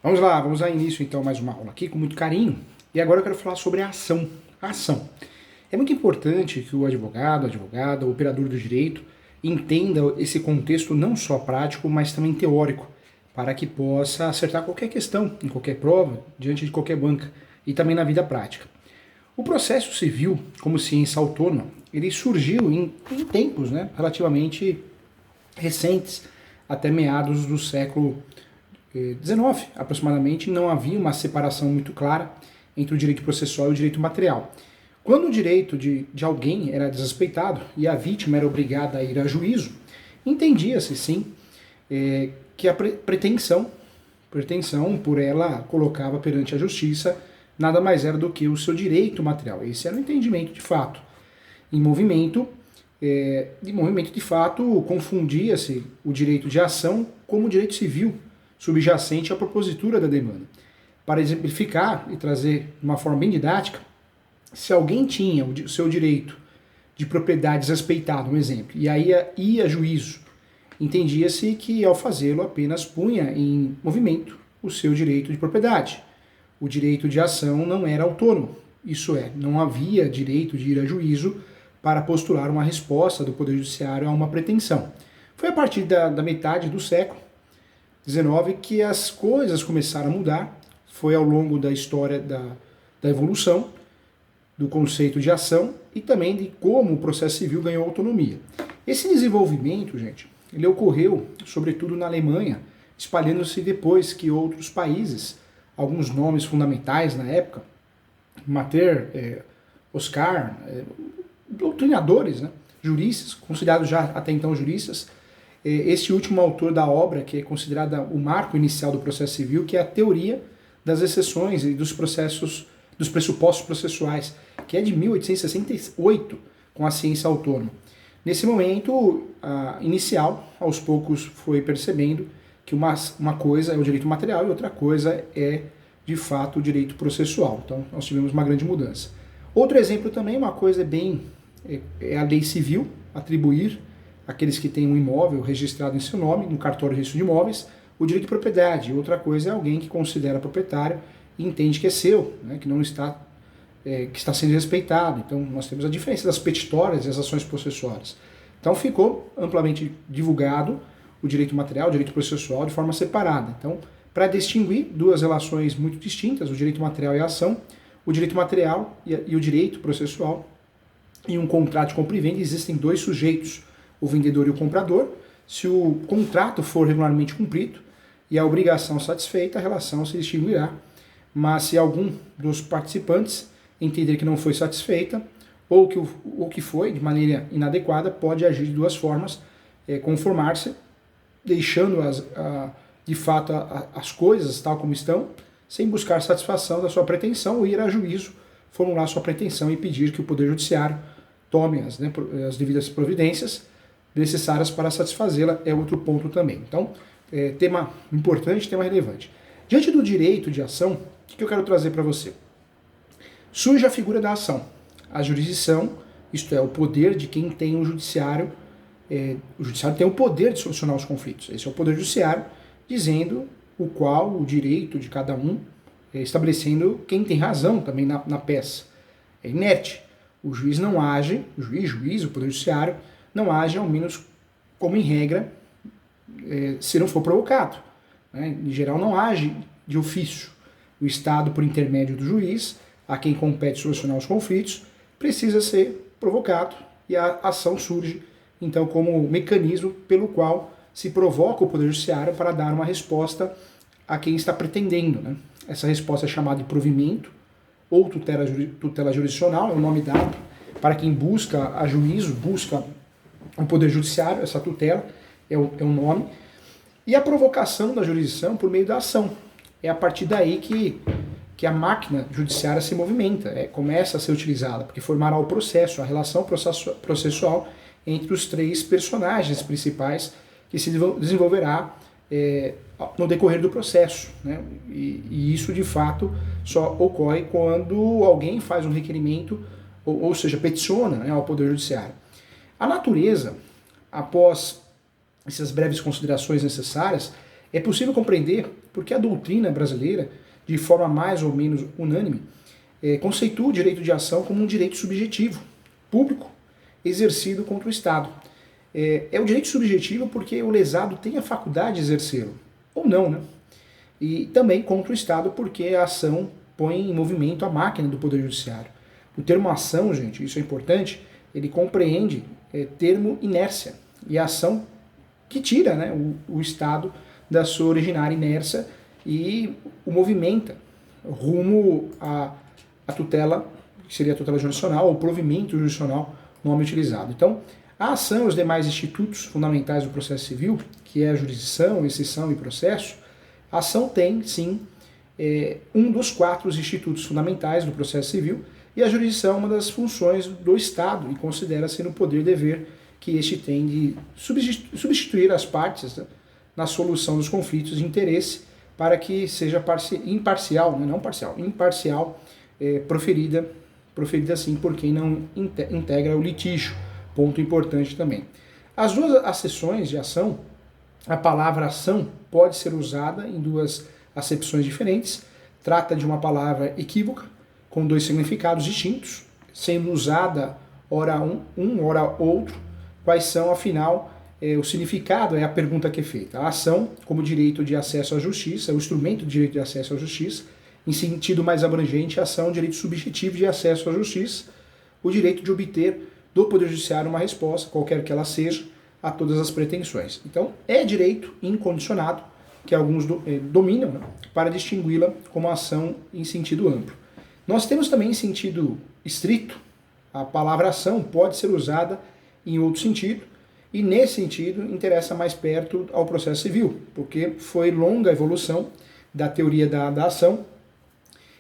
Vamos dar início então a mais uma aula aqui com muito carinho. E agora eu quero falar sobre a ação. A ação. É muito importante que o advogado, a advogada, o operador do direito entenda esse contexto não só prático, mas também teórico, para que possa acertar qualquer questão, em qualquer prova, diante de qualquer banca, e também na vida prática. O processo civil, como ciência autônoma, ele surgiu em tempos relativamente recentes, até meados do século XIX, aproximadamente, não havia uma separação muito clara entre o direito processual e o direito material. Quando o direito de alguém era desrespeitado e a vítima era obrigada a ir a juízo, entendia-se sim que a pretensão por ela colocava perante a justiça nada mais era do que o seu direito material. Esse era o entendimento de fato. Em movimento, de fato, confundia-se o direito de ação como o direito civil, subjacente à propositura da demanda. Para exemplificar e trazer de uma forma bem didática, se alguém tinha o seu direito de propriedade desrespeitado, um exemplo, e aí ia a juízo, entendia-se que ao fazê-lo apenas punha em movimento o seu direito de propriedade. O direito de ação não era autônomo, isso é, não havia direito de ir a juízo para postular uma resposta do Poder Judiciário a uma pretensão. Foi a partir da metade do século XIX que as coisas começaram a mudar, foi ao longo da história da evolução do conceito de ação e também de como o processo civil ganhou autonomia. Esse desenvolvimento, gente, ele ocorreu sobretudo na Alemanha, espalhando-se depois que outros países, alguns nomes fundamentais na época, Mater, Oscar, doutrinadores, juristas, considerados já até então juristas, este último autor da obra, que é considerada o marco inicial do processo civil, que é a teoria das exceções e dos pressupostos processuais, que é de 1868, com a ciência autônoma. Nesse momento inicial, aos poucos foi percebendo que uma coisa é o direito material e outra coisa é, de fato, o direito processual. Então, nós tivemos uma grande mudança. Outro exemplo também, uma coisa é a lei civil, atribuir àqueles que têm um imóvel registrado em seu nome, no cartório de registro de imóveis, o direito de propriedade. Outra coisa é alguém que considera proprietário e entende que é seu, que não está, que está sendo respeitado. Então, nós temos a diferença das petitórias e as ações processuais. Então, ficou amplamente divulgado o direito material, o direito processual de forma separada. Então, para distinguir duas relações muito distintas, o direito material e a ação, o direito material e o direito processual, em um contrato de compra e venda existem dois sujeitos, o vendedor e o comprador. Se o contrato for regularmente cumprido e a obrigação satisfeita, a relação se extinguirá. Mas se algum dos participantes entender que não foi satisfeita, ou que foi de maneira inadequada, pode agir de duas formas, conformar-se, deixando de fato as coisas tal como estão, sem buscar satisfação da sua pretensão, ou ir a juízo, formular sua pretensão e pedir que o Poder Judiciário tome as devidas providências necessárias para satisfazê-la, é outro ponto também. Então, tema importante, tema relevante. Diante do direito de ação, o que eu quero trazer para você? Surge a figura da ação. A jurisdição, isto é, o poder de quem tem o judiciário tem o poder de solucionar os conflitos. Esse é o Poder Judiciário, dizendo o direito de cada um, estabelecendo quem tem razão também na peça. É inerte. O juiz não age, o Poder Judiciário, não age, ao menos como em regra, se não for provocado. Em geral, não age de ofício. O Estado, por intermédio do juiz, a quem compete solucionar os conflitos, precisa ser provocado e a ação surge, então, como mecanismo pelo qual se provoca o Poder Judiciário para dar uma resposta a quem está pretendendo. Essa resposta é chamada de provimento ou tutela jurisdicional, é o nome dado para quem busca a juízo, busca o Poder Judiciário, essa tutela é o nome. E a provocação da jurisdição por meio da ação. É a partir daí que a máquina judiciária se movimenta, começa a ser utilizada, porque formará o processo, a relação processual entre os três personagens principais que se desenvolverá no decorrer do processo. E isso, de fato, só ocorre quando alguém faz um requerimento, ou seja, peticiona ao Poder Judiciário. A natureza, após essas breves considerações necessárias, É possível compreender porque a doutrina brasileira, de forma mais ou menos unânime, conceitua o direito de ação como um direito subjetivo, público, exercido contra o Estado. É o direito subjetivo porque o lesado tem a faculdade de exercê-lo, ou não, né? E também contra o Estado porque a ação põe em movimento a máquina do Poder Judiciário. O termo ação, gente, isso é importante, ele compreende termo inércia, e a ação que tira, né, o Estado da sua originária inércia e o movimenta rumo à tutela, que seria a tutela jurisdicional, ou provimento jurisdicional, nome utilizado. Então, a ação e os demais institutos fundamentais do processo civil, que é a jurisdição, exceção e processo, a ação tem, sim, um dos 4 institutos fundamentais do processo civil, e a jurisdição é uma das funções do Estado, e considera-se no poder e dever que este tem de substituir as partes, né, na solução dos conflitos de interesse, para que seja imparcial, não parcial, imparcial, proferida assim por quem não integra o litígio. Ponto importante também. As duas acessões de ação, a palavra ação pode ser usada em 2 acepções diferentes. Trata de uma palavra equívoca, com 2 significados distintos, sendo usada ora um, ora outro. Quais são, afinal, o significado é a pergunta que é feita. A ação, como direito de acesso à justiça, o instrumento de direito de acesso à justiça. Em sentido mais abrangente, a ação é um direito subjetivo de acesso à justiça, o direito de obter do Poder Judiciário uma resposta, qualquer que ela seja, a todas as pretensões. Então, é direito incondicionado, que alguns dominam, né, para distingui-la como ação em sentido amplo. Nós temos também em sentido estrito, a palavra ação pode ser usada em outro sentido, e nesse sentido interessa mais perto ao processo civil, porque foi longa a evolução da teoria da ação,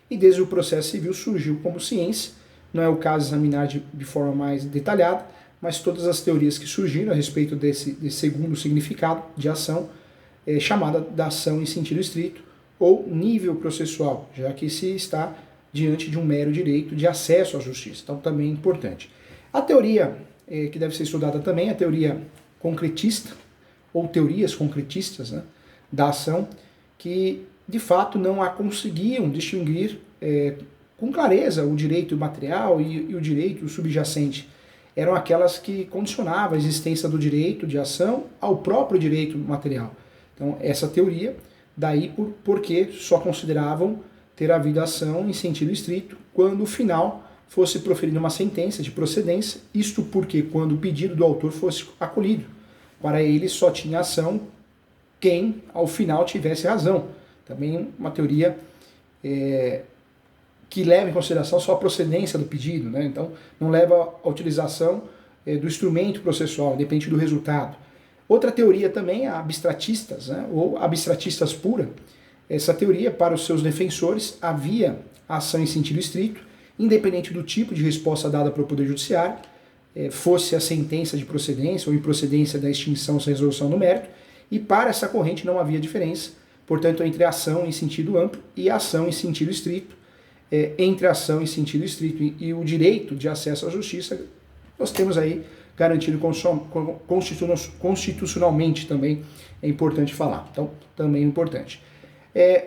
e desde o processo civil surgiu como ciência. Não é o caso examinar de forma mais detalhada, mas todas as teorias que surgiram a respeito desse segundo significado de ação, chamada da ação em sentido estrito, ou nível processual, já que se está diante de um mero direito de acesso à justiça. Então, também é importante. A teoria que deve ser estudada também é a teoria concretista, ou teorias concretistas, né, da ação, que de fato não a conseguiam distinguir com clareza o direito material e o direito subjacente. Eram aquelas que condicionavam a existência do direito de ação ao próprio direito material. Então, essa teoria, daí porque só consideravam ter havido ação em sentido estrito quando o final fosse proferida uma sentença de procedência, isto porque quando o pedido do autor fosse acolhido. Para ele só tinha ação quem ao final tivesse razão. Também uma teoria que leva em consideração só a procedência do pedido, né? Então não leva à utilização do instrumento processual, depende do resultado. Outra teoria também é a abstratistas, né? Ou abstratistas pura. Essa teoria, para os seus defensores, havia ação em sentido estrito, independente do tipo de resposta dada pelo Poder Judiciário, fosse a sentença de procedência ou improcedência da extinção sem resolução no mérito, e para essa corrente não havia diferença, portanto, entre a ação em sentido amplo e a ação em sentido estrito. Entre a ação em sentido estrito e o direito de acesso à justiça, nós temos aí garantido constitucionalmente também, é importante falar. Então, também é importante.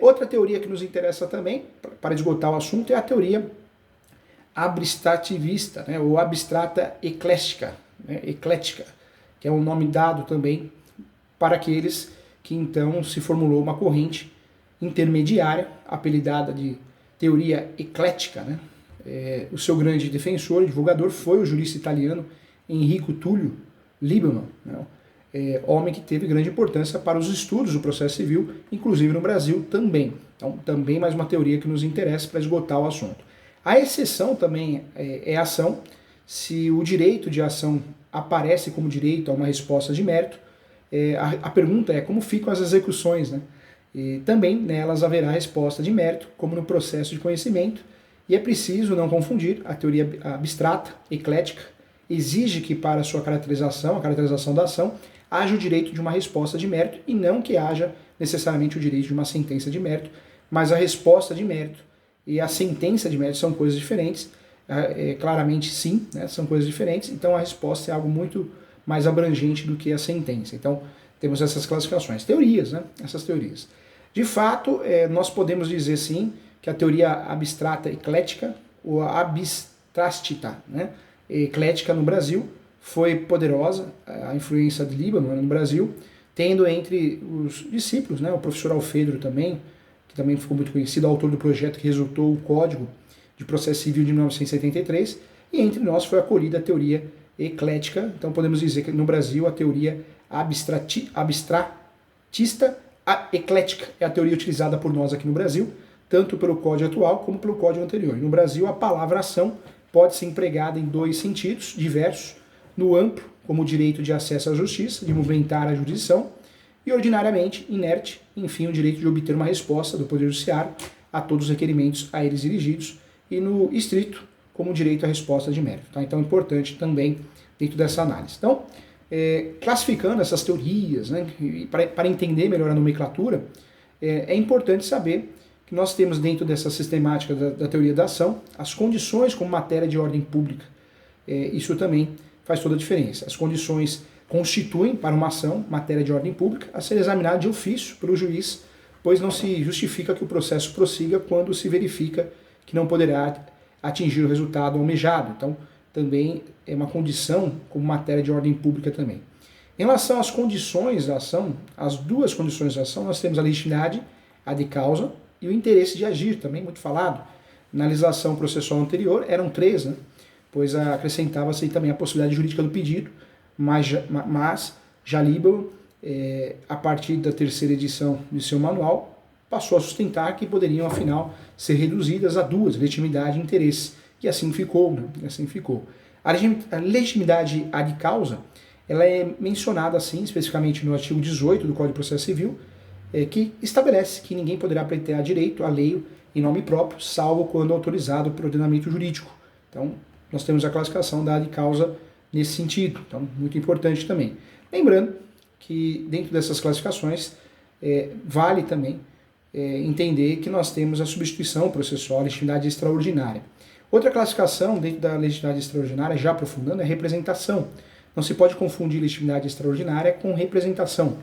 Outra teoria que nos interessa também, para esgotar o assunto, é a teoria abstrativista, né, ou abstrata eclética, que é um nome dado também para aqueles que então se formulou uma corrente intermediária, apelidada de teoria eclética, né? O seu grande defensor e divulgador foi o jurista italiano Enrico Tullio Lieberman, né? Homem que teve grande importância para os estudos do processo civil, inclusive no Brasil também. Então, também mais uma teoria que nos interessa para esgotar o assunto. A exceção também é ação, se o direito de ação aparece como direito a uma resposta de mérito. A pergunta é como ficam as execuções, né? E também nelas haverá resposta de mérito, como no processo de conhecimento, e é preciso não confundir a teoria abstrata, eclética, exige que para a sua caracterização, a caracterização da ação, haja o direito de uma resposta de mérito e não que haja necessariamente o direito de uma sentença de mérito, mas a resposta de mérito e a sentença de mérito são coisas diferentes, claramente sim, né, são coisas diferentes, então a resposta é algo muito mais abrangente do que a sentença. Então, temos essas classificações. Teorias, né? Essas teorias. De fato, nós podemos dizer sim que a teoria abstrata eclética, ou a abstrastita, né? Eclética no Brasil, foi poderosa, a influência de Líbano no Brasil, tendo entre os discípulos, né, o professor Alfedro também, que também ficou muito conhecido, autor do projeto que resultou o Código de Processo Civil de 1973, e entre nós foi acolhida a teoria eclética. Então podemos dizer que no Brasil a teoria abstratista eclética é a teoria utilizada por nós aqui no Brasil, tanto pelo Código atual como pelo Código anterior. No Brasil, a palavra ação pode ser empregada em dois sentidos diversos: no amplo, como o direito de acesso à justiça, de movimentar a jurisdição, e ordinariamente inerte, enfim, o direito de obter uma resposta do Poder Judiciário a todos os requerimentos a eles dirigidos, e no estrito, como o direito à resposta de mérito. Tá? Então é importante também dentro dessa análise. Então, classificando essas teorias, né, para entender melhor a nomenclatura, é importante saber que nós temos dentro dessa sistemática da teoria da ação as condições como matéria de ordem pública. Isso também faz toda a diferença. As condições constituem para uma ação matéria de ordem pública a ser examinada de ofício pelo juiz, pois não se justifica que o processo prossiga quando se verifica que não poderá atingir o resultado almejado. Então, também é uma condição como matéria de ordem pública também. Em relação às condições da ação, as duas condições da ação, nós temos a legitimidade, a de causa, e o interesse de agir, também muito falado. Na legislação processual anterior eram 3, né? Pois acrescentava-se também a possibilidade jurídica do pedido, mas já Líbano, a partir da 3ª edição de seu manual, passou a sustentar que poderiam, afinal, ser reduzidas a 2, legitimidade e interesse. E assim ficou, né? Assim ficou. A legitimidade ad causa, ela é mencionada assim, especificamente no artigo 18 do Código de Processo Civil, que estabelece que ninguém poderá pleitear direito alheio em nome próprio, salvo quando autorizado por ordenamento jurídico. Então, nós temos a classificação da ad causa nesse sentido. Então, muito importante também. Lembrando que dentro dessas classificações, vale também entender que nós temos a substituição processual, a legitimidade extraordinária. Outra classificação dentro da legitimidade extraordinária, já aprofundando, é representação. Não se pode confundir legitimidade extraordinária com representação.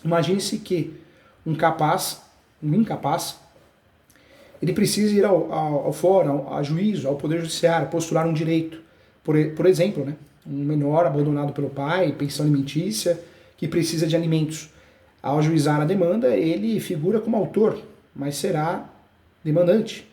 Imagine-se que um incapaz, ele precisa ir ao fórum, ao juízo, ao Poder Judiciário, postular um direito. Por exemplo, né, um menor abandonado pelo pai, pensão alimentícia, que precisa de alimentos. Ao ajuizar a demanda, ele figura como autor, mas será demandante.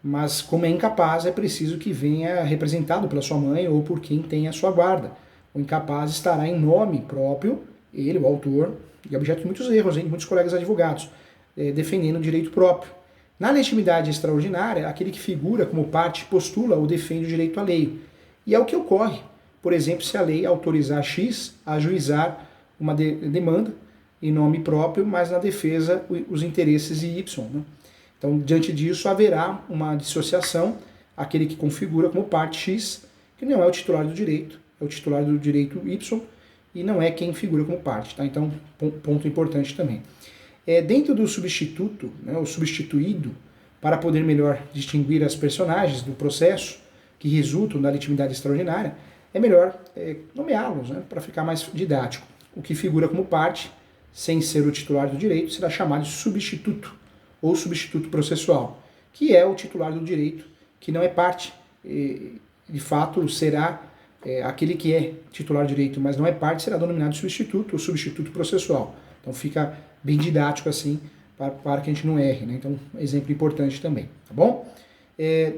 Mas como é incapaz, é preciso que venha representado pela sua mãe ou por quem tem a sua guarda. O incapaz estará em nome próprio, ele, o autor, e objeto de muitos erros, de muitos colegas advogados, defendendo o direito próprio. Na legitimidade extraordinária, aquele que figura como parte postula ou defende o direito alheio. E é o que ocorre, por exemplo, se a lei autorizar X a ajuizar uma demanda em nome próprio, mas na defesa os interesses de Y. Né? Então, diante disso, haverá uma dissociação, aquele que configura como parte X, que não é o titular do direito, é o titular do direito Y, e não é quem figura como parte. Tá? Então, ponto importante também. Dentro do substituto, né, o substituído, para poder melhor distinguir as personagens do processo que resultam da legitimidade extraordinária, é melhor nomeá-los, né, para ficar mais didático. O que figura como parte, sem ser o titular do direito, será chamado de substituto, ou substituto processual, que é o titular do direito, que não é parte. De fato, será aquele que é titular do direito, mas não é parte, será denominado substituto ou substituto processual. Então fica bem didático assim, para que a gente não erre. Né? Então, exemplo importante também, tá bom?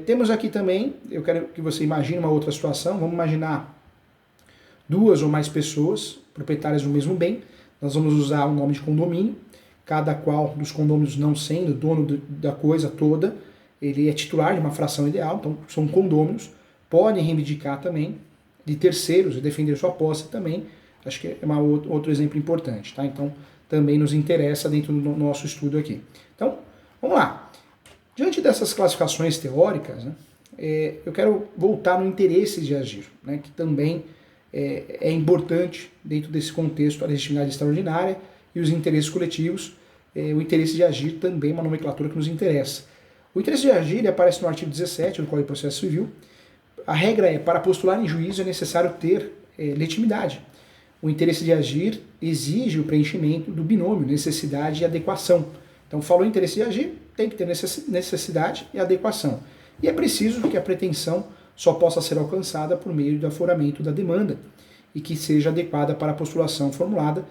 Temos aqui também, eu quero que você imagine uma outra situação, vamos imaginar 2 ou mais pessoas, proprietárias do mesmo bem, nós vamos usar o nome de condomínio, cada qual dos condôminos não sendo dono da coisa toda, ele é titular de uma fração ideal, então são condôminos, podem reivindicar também de terceiros e defender sua posse também, acho que é outro exemplo importante, tá? Então também nos interessa dentro do nosso estudo aqui. Então, vamos lá. Diante dessas classificações teóricas, né, eu quero voltar no interesse de agir, né, que também é importante dentro desse contexto, a legitimidade extraordinária e os interesses coletivos. O interesse de agir também é uma nomenclatura que nos interessa. O interesse de agir aparece no artigo 17 do Código de Processo Civil. A regra é, para postular em juízo é necessário ter legitimidade. o interesse de agir exige o preenchimento do binômio necessidade e adequação. Então, falou interesse de agir, tem que ter necessidade e adequação. E é preciso que a pretensão só possa ser alcançada por meio do aforamento da demanda e que seja adequada para a postulação formulada.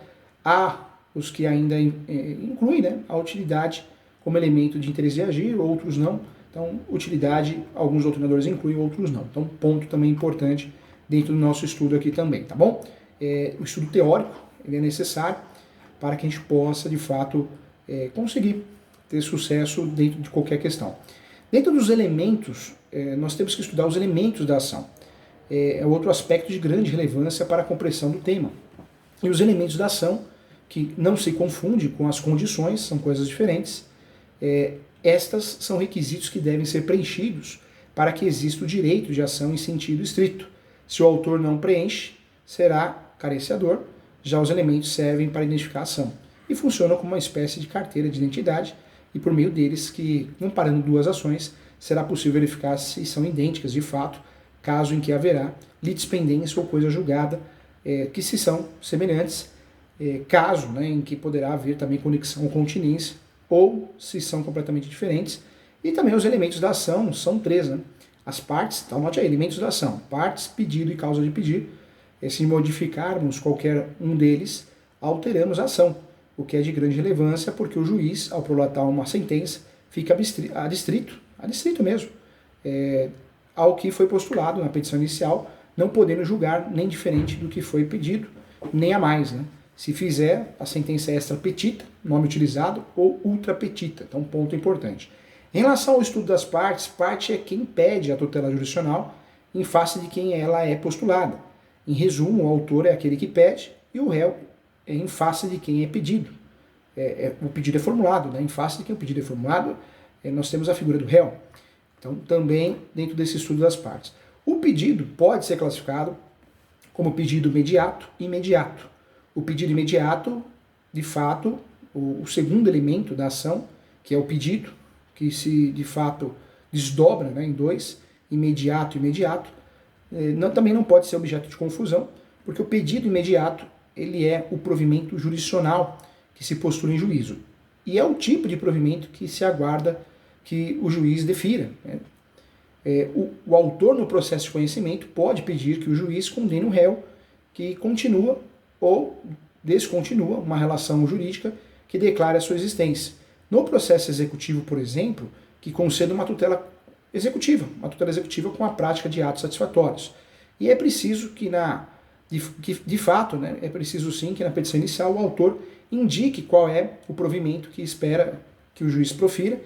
Há os que ainda incluem, né, a utilidade como elemento de interesse de agir, outros não. Então, utilidade, alguns doutrinadores incluem, outros não. Então, ponto também importante dentro do nosso estudo aqui também, tá bom? O estudo teórico ele é necessário para que a gente possa, de fato, conseguir ter sucesso dentro de qualquer questão. Dentro dos elementos, nós temos que estudar os elementos da ação. É outro aspecto de grande relevância para a compreensão do tema. E os elementos da ação, que não se confunde com as condições, são coisas diferentes, estas são requisitos que devem ser preenchidos para que exista o direito de ação em sentido estrito. Se o autor não preenche, será carenciador, já os elementos servem para identificar a ação e funcionam como uma espécie de carteira de identidade e por meio deles que, comparando duas ações, será possível verificar se são idênticas de fato, caso em que haverá litispendência ou coisa julgada, que se são semelhantes, caso, né, em que poderá haver também conexão ou continência, ou se são completamente diferentes. E também os elementos da ação são 3, né? As partes, então note aí, elementos da ação, partes, pedido e causa de pedir. Se modificarmos qualquer um deles, alteramos a ação, o que é de grande relevância porque o juiz, ao prolatar uma sentença, fica adstrito mesmo, ao que foi postulado na petição inicial, não podendo julgar nem diferente do que foi pedido, nem a mais, né? Se fizer a sentença extra petita, nome utilizado, ou ultra petita, então ponto importante. Em relação ao estudo das partes, parte é quem pede a tutela jurisdicional em face de quem ela é postulada. Em resumo, o autor é aquele que pede e o réu é em face de quem é pedido. O pedido é formulado, né? Em face de quem o pedido é formulado, nós temos a figura do réu. Então, também dentro desse estudo das partes. O pedido pode ser classificado como pedido imediato e imediato. O pedido imediato, de fato, o segundo elemento da ação, que é o pedido, que se de fato desdobra, né, em 2, imediato e imediato, também não pode ser objeto de confusão, porque o pedido imediato ele é o provimento jurisdicional que se postula em juízo. E é o tipo de provimento que se aguarda que o juiz defira, né? O autor no processo de conhecimento pode pedir que o juiz condene o réu que continua ou descontinua uma relação jurídica que declare a sua existência. No processo executivo, por exemplo, que conceda uma tutela executiva com a prática de atos satisfatórios. E é preciso que de fato, né, é preciso sim que na petição inicial o autor indique qual é o provimento que espera que o juiz profira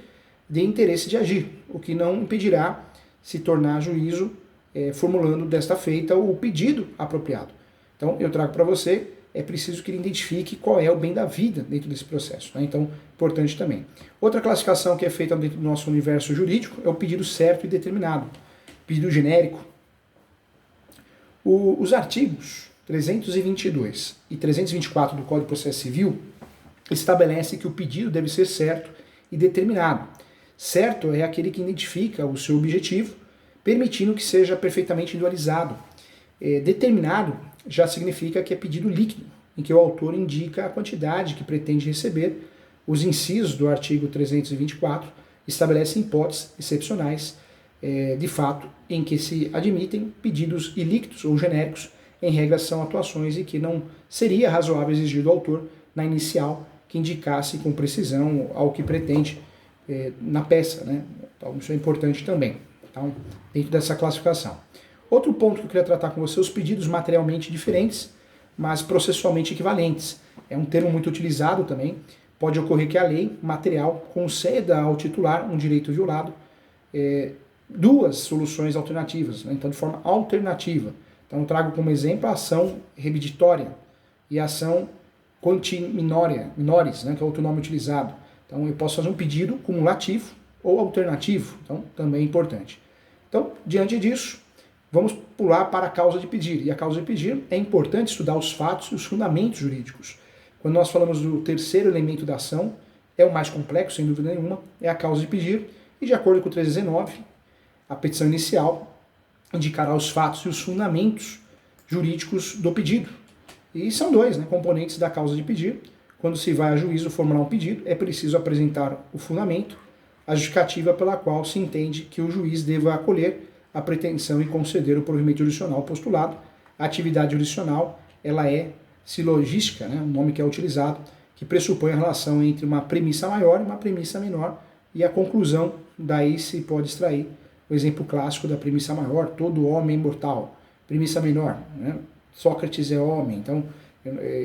de interesse de agir, o que não impedirá se tornar juízo formulando desta feita o pedido apropriado. Então eu trago para você, é preciso que ele identifique qual é o bem da vida dentro desse processo, né? Então, importante também. Outra classificação que é feita dentro do nosso universo jurídico é o pedido certo e determinado, pedido genérico. Os artigos 322 e 324 do Código de Processo Civil estabelecem que o pedido deve ser certo e determinado. Certo é aquele que identifica o seu objetivo, permitindo que seja perfeitamente individualizado. Determinado já significa que é pedido líquido, em que o autor indica a quantidade que pretende receber. Os incisos do artigo 324 estabelecem hipóteses excepcionais, de fato, em que se admitem pedidos ilíquidos ou genéricos, em regra são atuações em que não seria razoável exigir do autor, na inicial, que indicasse com precisão ao que pretende na peça, né? Então, isso é importante também, então, dentro dessa classificação. Outro ponto que eu queria tratar com você, os pedidos materialmente diferentes, mas processualmente equivalentes. É um termo muito utilizado também. Pode ocorrer que a lei material conceda ao titular um direito violado, duas soluções alternativas, né? Então de forma alternativa. Então eu trago como exemplo a ação remiditória e a ação minores, né? Que é outro nome utilizado. Então eu posso fazer um pedido cumulativo ou alternativo, então também é importante. Então, diante disso, vamos pular para a causa de pedir. E a causa de pedir é importante estudar os fatos e os fundamentos jurídicos. Quando nós falamos do terceiro elemento da ação, é o mais complexo, sem dúvida nenhuma, é a causa de pedir. E de acordo com o 319, a petição inicial indicará os fatos e os fundamentos jurídicos do pedido. E são dois, né, componentes da causa de pedido. Quando se vai a juízo formular um pedido, é preciso apresentar o fundamento, a justificativa pela qual se entende que o juiz deva acolher a pretensão e conceder o provimento jurisdicional postulado. A atividade jurisdicional, ela é silogística, né, um nome que é utilizado, que pressupõe a relação entre uma premissa maior e uma premissa menor, e a conclusão, daí se pode extrair o exemplo clássico da premissa maior, todo homem é imortal. Premissa menor, né, Sócrates é homem, então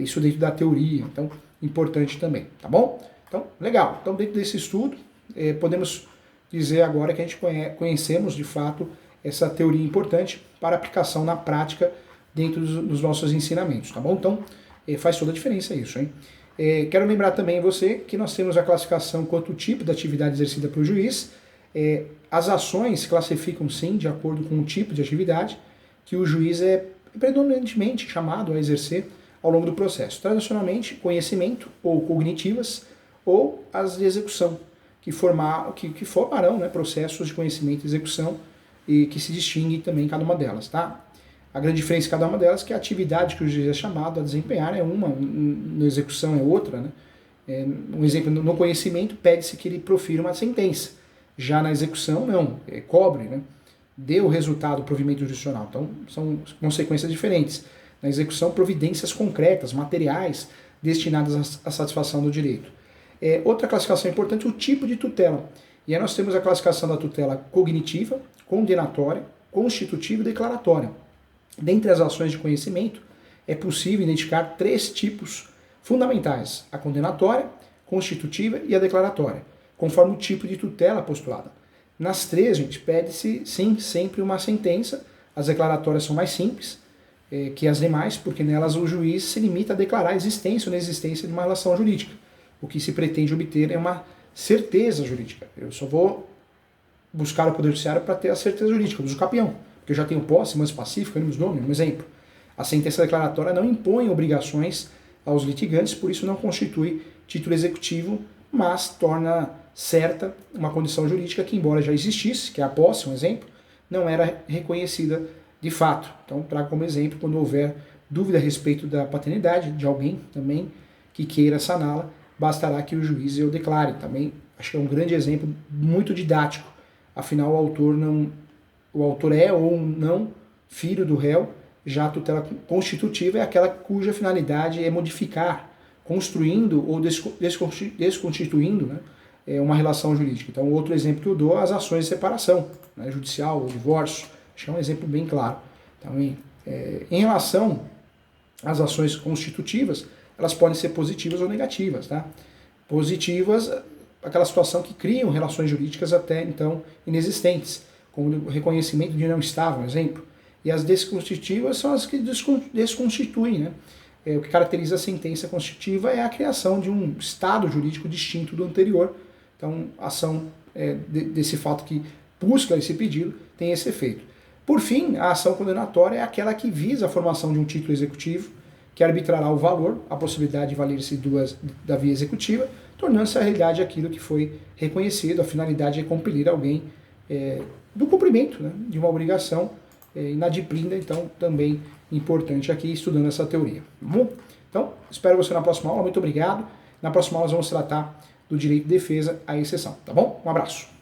isso dentro da teoria, então importante também, tá bom? Então, legal. Então, dentro desse estudo, podemos dizer agora que a gente conhecemos, de fato, essa teoria importante para aplicação na prática dentro dos nossos ensinamentos, tá bom? Então, faz toda a diferença isso, hein? Quero lembrar também você que nós temos a classificação quanto ao tipo da atividade exercida pelo juiz. As ações classificam, sim, de acordo com o tipo de atividade que o juiz é predominantemente chamado a exercer ao longo do processo. Tradicionalmente, conhecimento ou cognitivas, ou as de execução, que formarão, né, processos de conhecimento e execução, e que se distingue também cada uma delas, tá? A grande diferença em cada uma delas é que a atividade que o juiz é chamado a desempenhar é uma, na execução é outra, né? Um exemplo, no conhecimento pede-se que ele profira uma sentença, já na execução não, cobre, né? Dê o resultado do provimento jurisdicional, então são consequências diferentes. Na execução, providências concretas, materiais, destinadas à satisfação do direito. Outra classificação importante é o tipo de tutela. E aí nós temos a classificação da tutela cognitiva, condenatória, constitutiva e declaratória. Dentre as ações de conhecimento, é possível identificar 3 tipos fundamentais: a condenatória, constitutiva e a declaratória, conforme o tipo de tutela postulada. Nas 3, gente, pede-se, sim, sempre uma sentença. As declaratórias são mais simples que as demais, porque nelas o juiz se limita a declarar a existência ou inexistência de uma relação jurídica. O que se pretende obter é uma certeza jurídica. Eu só vou buscar o Poder Judiciário para ter a certeza jurídica, eu uso o capião, porque eu já tenho posse, mas pacífico, animus nome, um exemplo. A sentença declaratória não impõe obrigações aos litigantes, por isso não constitui título executivo, mas torna certa uma condição jurídica que, embora já existisse, que é a posse, um exemplo, não era reconhecida de fato. Então, trago como exemplo, quando houver dúvida a respeito da paternidade de alguém também que queira saná-la, bastará que o juiz o declare. Também acho que é um grande exemplo, muito didático. Afinal, o autor é ou não filho do réu. Já a tutela constitutiva é aquela cuja finalidade é modificar, construindo ou desconstituindo, né, uma relação jurídica. Então, outro exemplo que eu dou é as ações de separação, né, judicial ou divórcio. Acho que é um exemplo bem claro. Então, em relação às ações constitutivas, elas podem ser positivas ou negativas. Tá? Positivas, aquela situação que criam relações jurídicas até então inexistentes, como o reconhecimento de não estar, um exemplo. E as desconstitutivas são as que desconstituem. Né? O que caracteriza a sentença constitutiva é a criação de um estado jurídico distinto do anterior. Então, a ação desse fato que busca esse pedido tem esse efeito. Por fim, a ação condenatória é aquela que visa a formação de um título executivo, que arbitrará o valor, a possibilidade de valer-se da via executiva, tornando-se a realidade aquilo que foi reconhecido. A finalidade é compelir alguém do cumprimento, né, de uma obrigação inadimplida, então também importante aqui estudando essa teoria. Tá bom? Então, espero você na próxima aula, muito obrigado. Na próxima aula nós vamos tratar do direito de defesa à exceção, tá bom? Um abraço.